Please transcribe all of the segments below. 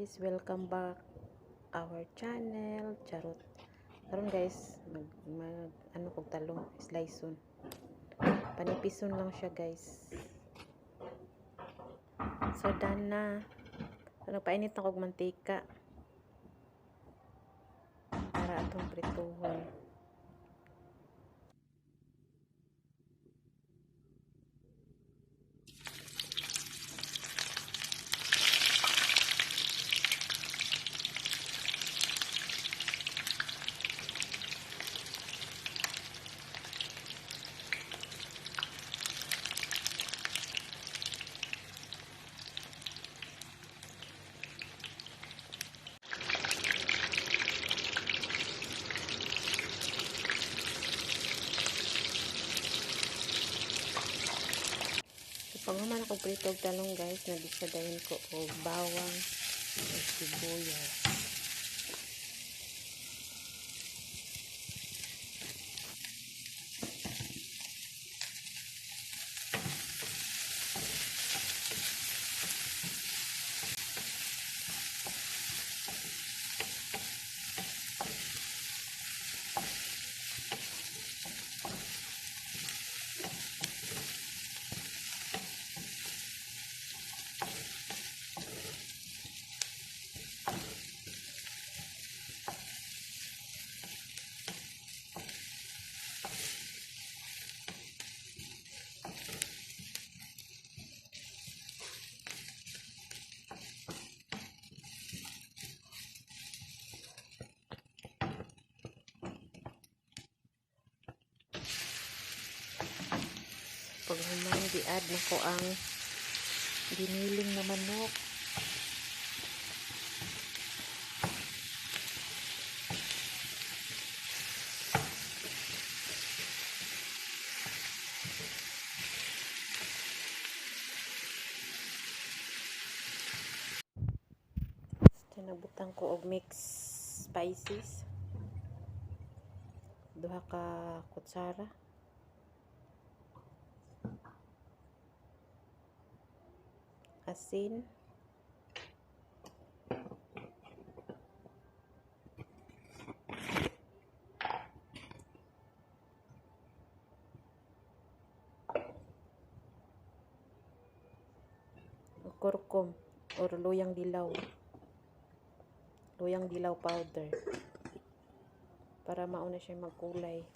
guys, welcome back our channel. Charot. Karon guys, ano kog talong sliceon. Panipison lang siya guys. So done na. So nagpainit na kog mantika para atong prituhon. Pag naman ako prito og talong guys, nagisadayon ko og bawang at sibuyas. Pag humang di-add na ko ang giniling na manok. So, nagbutang ko og mix spices. 2 ka kutsara. Asin, kurkum or luyang dilaw powder para mauna siya magkulay.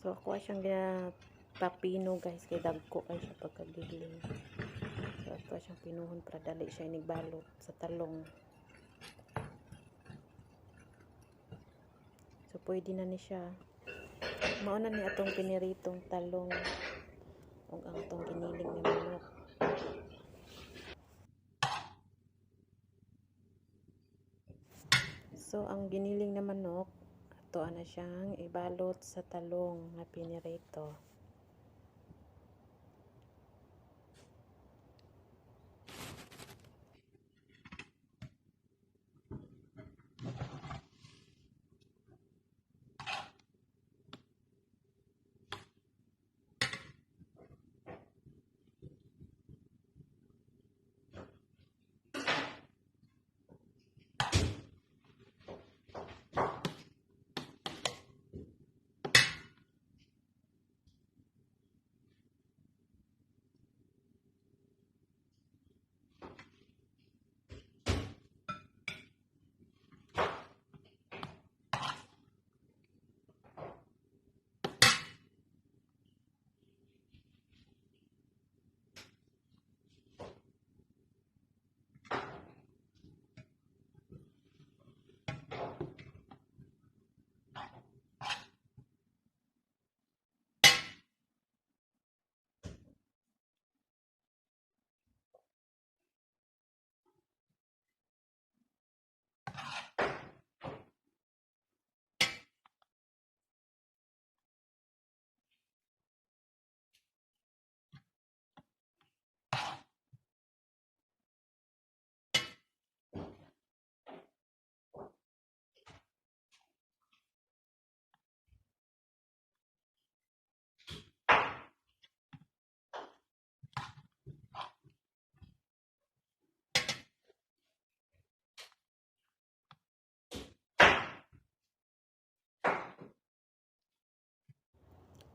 So ako siyang ginapapino guys, kay dagko kay siya pagkagiling. So ako siyang pinuhon para dali siya inigbalot sa talong. So pwede na ni siya. Mauna ni atong piniritong talong ug ang atong giniling na manok. So ang giniling na manok ato na siyang ibalot sa talong na pinirito.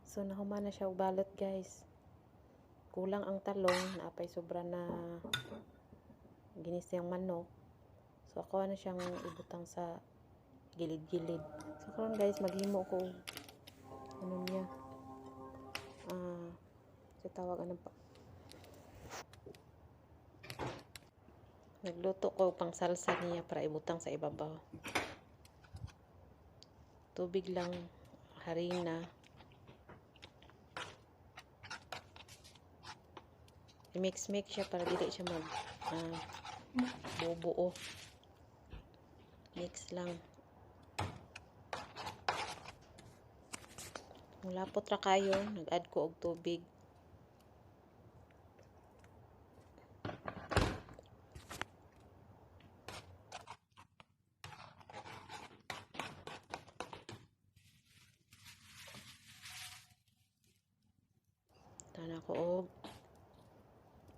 So nahuman na siya og balot guys. Kulang ang talong, naapay sobra na ginisang manok. So ako na siyang ibutang sa gilid-gilid. So karon guys, maghimo ko ano niya. Sa tawag ano pa. Nagluto ko pang salsa niya para ibutang sa ibabaw. Tubig lang, harina. I-mix siya para dili siya bubuo. Mix lang. Kung lapot ra kayo, nag-add ko og tubig. Tana ko og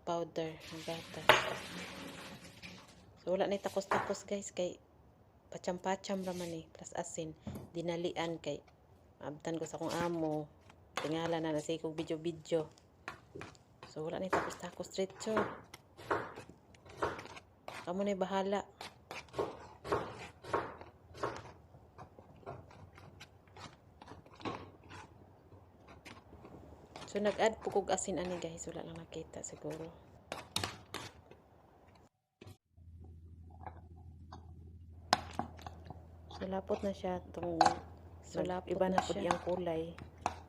powder ng gatas. So wala na takos-takos guys kay pacham-pacham raman plus asin. Dinalian kay maabtan ko sa akong amo. Tingala na nasi kong video-video. So wala na takos-takos straight so. Kamu na bahala. So nag-add po kog asin ani guys, wala lang nakita siguro. So lapot na siya tong iba na pud iyang kulay.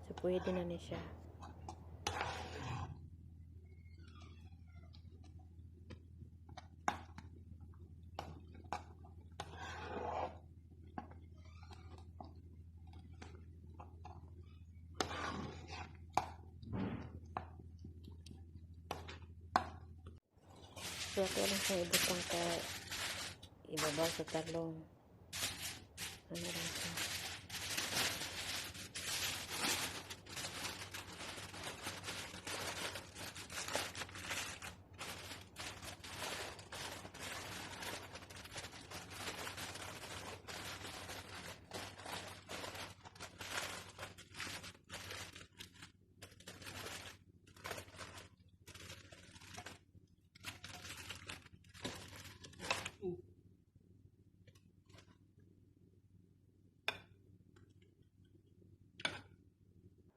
So pwede na ni siya. So ako lang siyang ibutang ka ibabaw sa talong. Ano lang siya.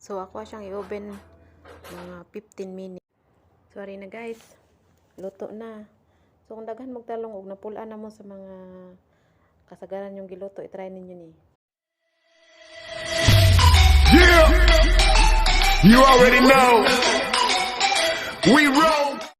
So ako siyang i-oven mga 15 minutes. Sorry na guys. Luto na. So kung daghan magtalong og napulaan na mo sa mga kasagaran yung giluto, i-try ninyo ni. Yeah! You already know. We roll.